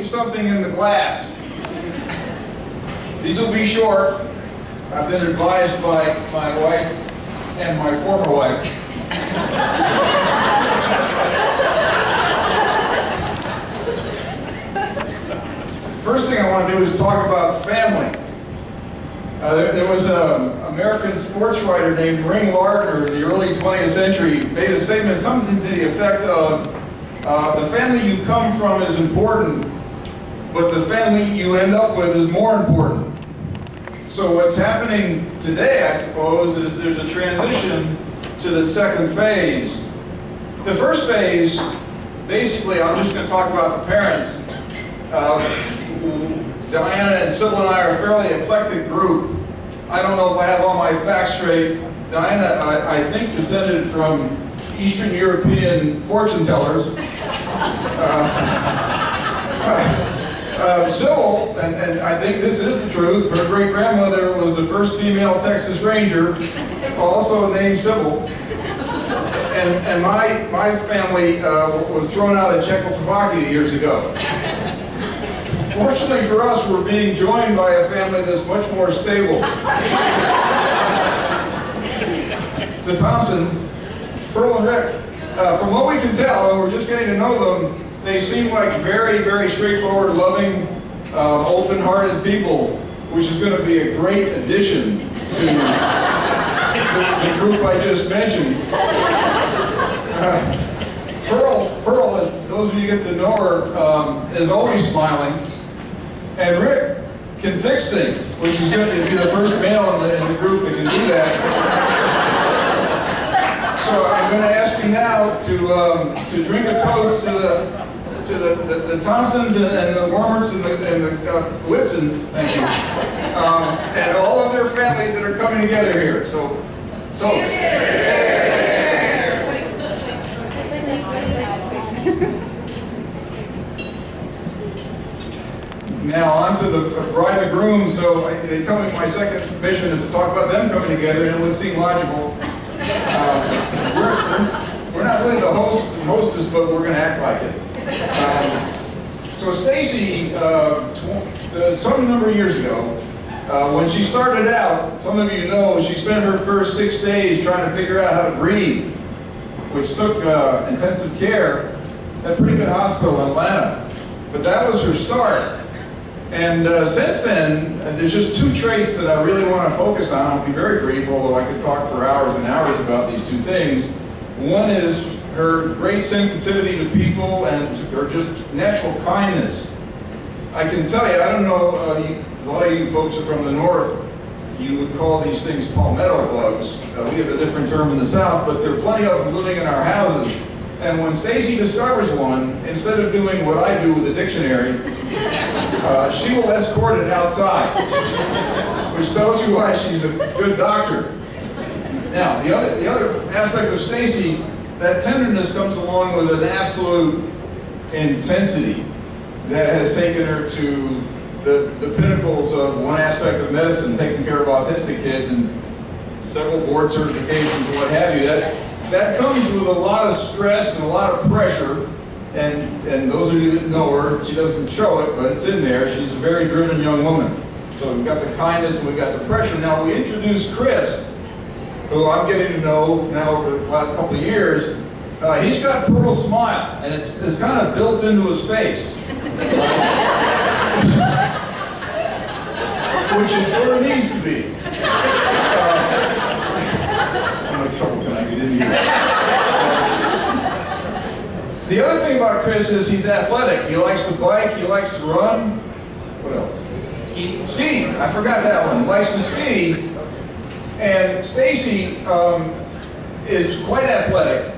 something in the glass. These will be short. I've been advised by my wife and my former wife. First thing I want to do is talk about family. There was an American sports writer named Ring Lardner in the early 20th century made a statement, something to the effect of, the family you come from is important, but the family you end up with is more important. So what's happening today, I suppose, is there's a transition to the second phase. The first phase, basically, I'm just going to talk about the parents. Diana and Sybil and I are a fairly eclectic group. I don't know if I have all my facts straight. Diana, I think, descended from Eastern European fortune tellers. Sybil, and I think this is the truth, her great-grandmother was the first female Texas Ranger, also named Sybil. And my family was thrown out of Czechoslovakia years ago. Fortunately for us, we're being joined by a family that's much more stable. The Thompsons, Pearl and Rick. From what we can tell, and we're just getting to know them, they seem like very, very straightforward, loving, open-hearted people, which is going to be a great addition to the group I just mentioned. Pearl, as those of you get to know her, is always smiling. And Rick can fix things, which is going to be the first male in the group that can do that. So I'm going to ask you now to drink a toast to the Thompsons and the Wermerts and the Whitsons, thank you, and all of their families that are coming together here. So. Now on to the bride and groom. So they tell me my second mission is to talk about them coming together, and it would seem logical. We're not really the host and hostess, but we're going to act like it. So Stacy, some number of years ago, when she started out, some of you know, she spent her first 6 days trying to figure out how to breathe, which took intensive care at a pretty good hospital in Atlanta. But that was her start. And since then, there's just two traits that I really want to focus on. I'll be very brief, although I could talk for hours and hours about these two things. One is her great sensitivity to people and her just natural kindness. I can tell you, I don't know, a lot of you folks are from the north, you would call these things palmetto bugs. We have a different term in the south, but there are plenty of them living in our houses. And when Stacy discovers one, instead of doing what I do with a dictionary, she will escort it outside, which tells you why she's a good doctor. Now, the other aspect of Stacy, that tenderness comes along with an absolute intensity that has taken her to the pinnacles of one aspect of medicine, taking care of autistic kids and several board certifications and what have you. That comes with a lot of stress and a lot of pressure, and those of you that know her, she doesn't show it, but it's in there. She's a very driven young woman. So we've got the kindness and we've got the pressure. Now we introduced Chris, who I'm getting to know now over the last couple of years. He's got Pearl's smile, and it's kind of built into his face. Which it sort of needs to be. How much trouble can I get in here? The other thing about Chris is he's athletic. He likes to bike, he likes to run. What else? Ski. Ski, I forgot that one. He likes to ski. And Stacy is quite athletic.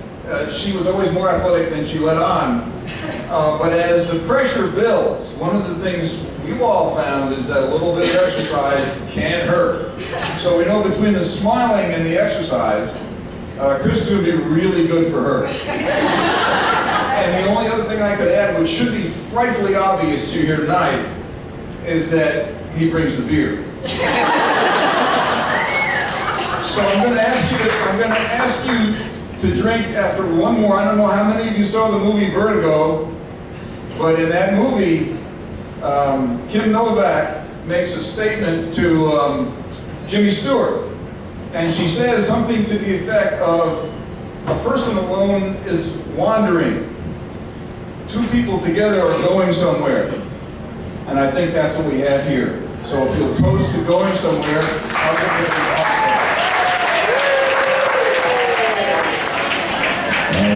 She was always more athletic than she let on. But as the pressure builds, one of the things we've all found is that a little bit of exercise can't hurt. So we know between the smiling and the exercise, Chris is going to be really good for her. And the only other thing I could add, which should be frightfully obvious to you here tonight, is that he brings the beer. So I'm going to ask you to drink after one more. I don't know how many of you saw the movie Vertigo, but in that movie, Kim Novak makes a statement to Jimmy Stewart. And she says something to the effect of, a person alone is wandering. Two people together are going somewhere. And I think that's what we have here. So if you'll toast to going somewhere, I'll give it